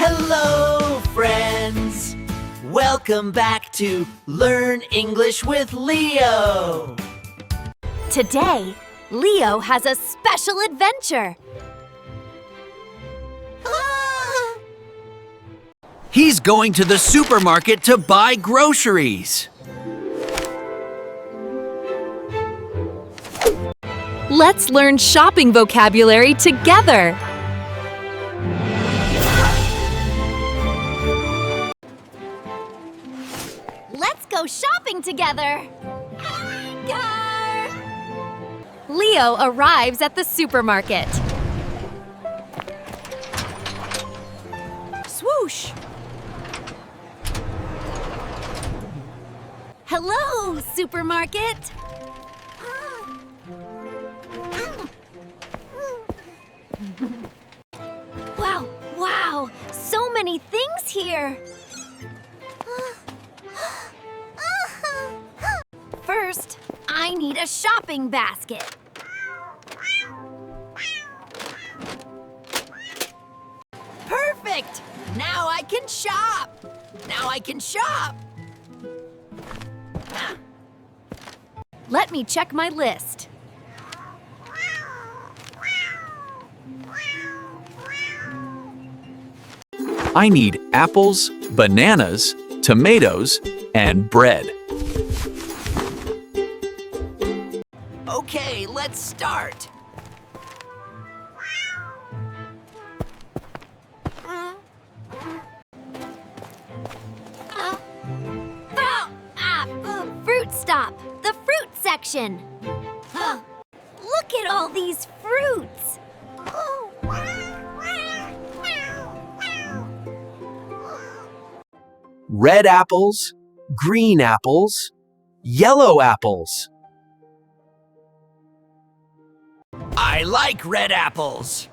Hello, friends! Welcome back to Learn English with Leo! Today, Leo has a special adventure. He's going to the supermarket to buy groceries. Let's learn shopping vocabulary together. Let's go shopping together. Leo arrives at the supermarket. Swoosh! Hello, supermarket. Wow, so many things here. First, I need a shopping basket. Perfect! Now I can shop! Let me check my list. I need apples, bananas, tomatoes, and bread. Okay, let's start. Fruit stop! The fruit section! Look at all these fruits! Red apples, green apples, yellow apples. I like red apples.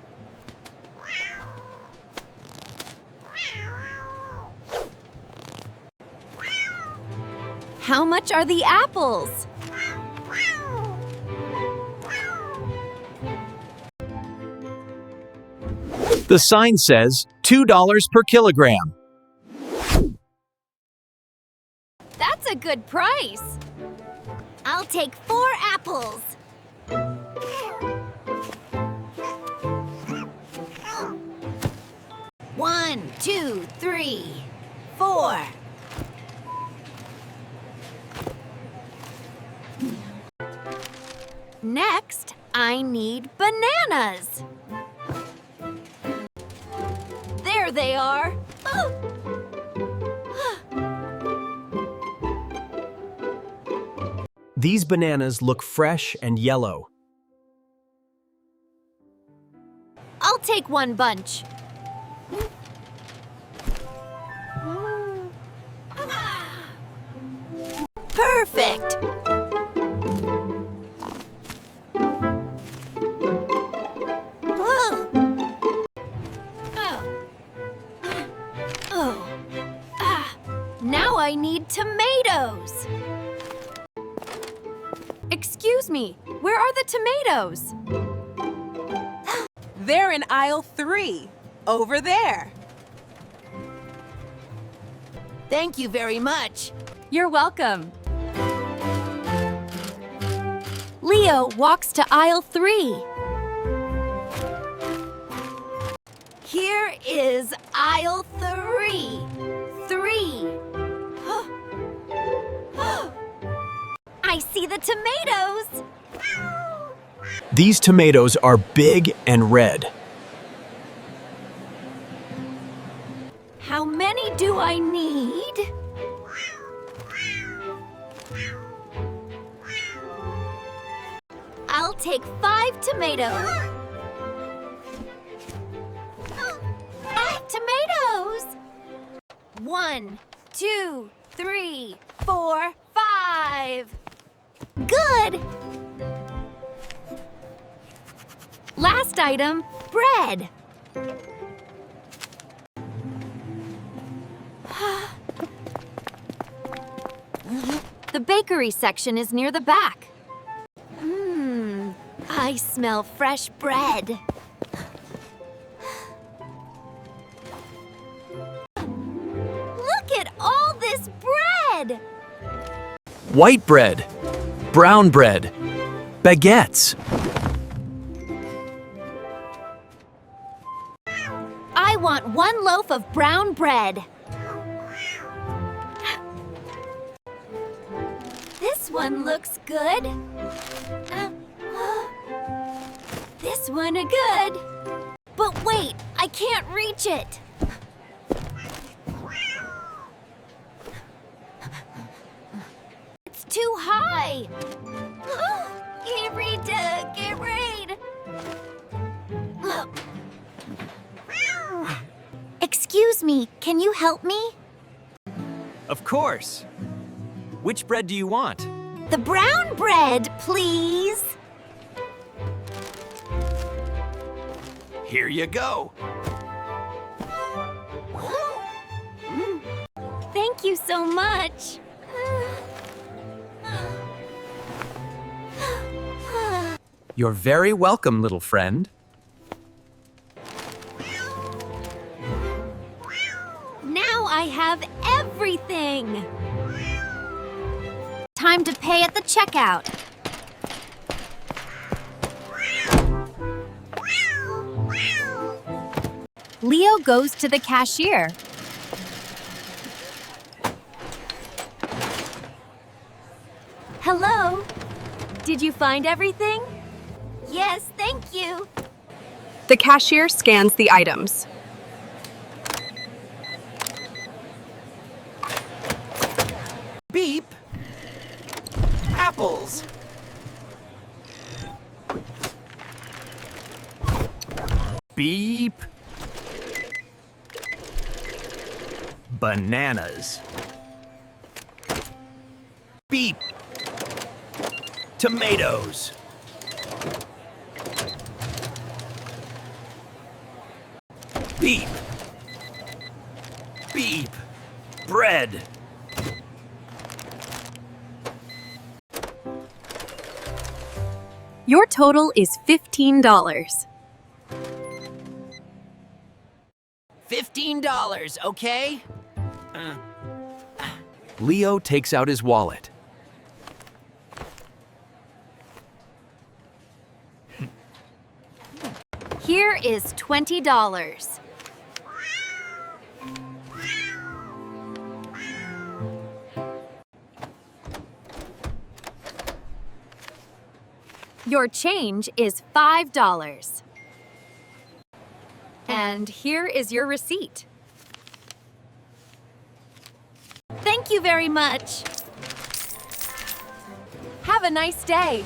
How much are the apples? The sign says $2 per kilogram. That's a good price. I'll take 4 apples. One, 2, 3, 4. Next, I need bananas. There they are. These bananas look fresh and yellow. I'll take 1 bunch. Perfect! Now I need tomatoes. Excuse me, where are the tomatoes? They're in aisle 3, over there. Thank you very much. You're welcome. Leo walks to aisle 3. Here is aisle 3. I see the tomatoes. These tomatoes are big and red. How many do I need? I'll take 5 tomatoes. 5 tomatoes! 1, 2, 3, 4, 5. Good! Last item, bread. The bakery section is near the back. I smell fresh bread. bread. White bread, brown bread, baguettes. I want 1 loaf of brown bread. This one looks good. This one good. But wait, I can't reach it. It's too high. Get ready. Excuse me, can you help me? Of course. Which bread do you want? The brown bread, please. Here you go. Thank you so much. You're very welcome, little friend. Now I have everything. Time to pay at the checkout. Leo goes to the cashier. Hello. Did you find everything? Yes, thank you. The cashier scans the items. Beep. Apples. Beep. Bananas. Beep. Tomatoes. Beep. Beep. Bread. Your total is $15. $15, okay? Leo takes out his wallet. Here is $20. Your change is $5. And here is your receipt. Thank you very much. Have a nice day.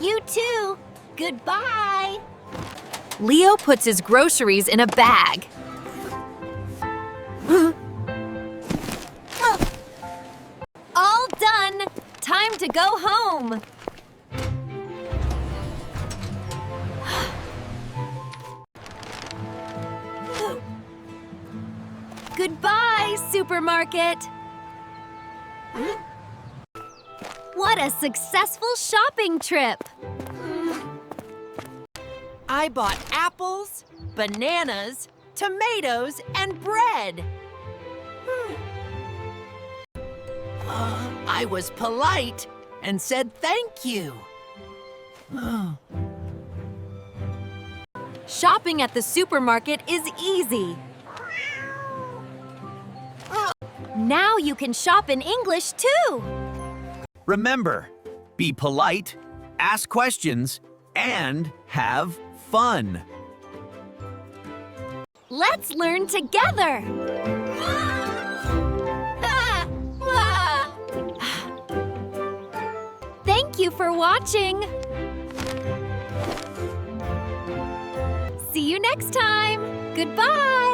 You too. Goodbye. Leo puts his groceries in a bag. All done. Time to go home. Goodbye, supermarket. What a successful shopping trip. I bought apples, bananas, tomatoes, and bread. I was polite and said thank you. Shopping at the supermarket is easy. Now you can shop in English too. Remember, be polite, ask questions, and have fun. Let's learn together. Thank you for watching. See you next time. Goodbye.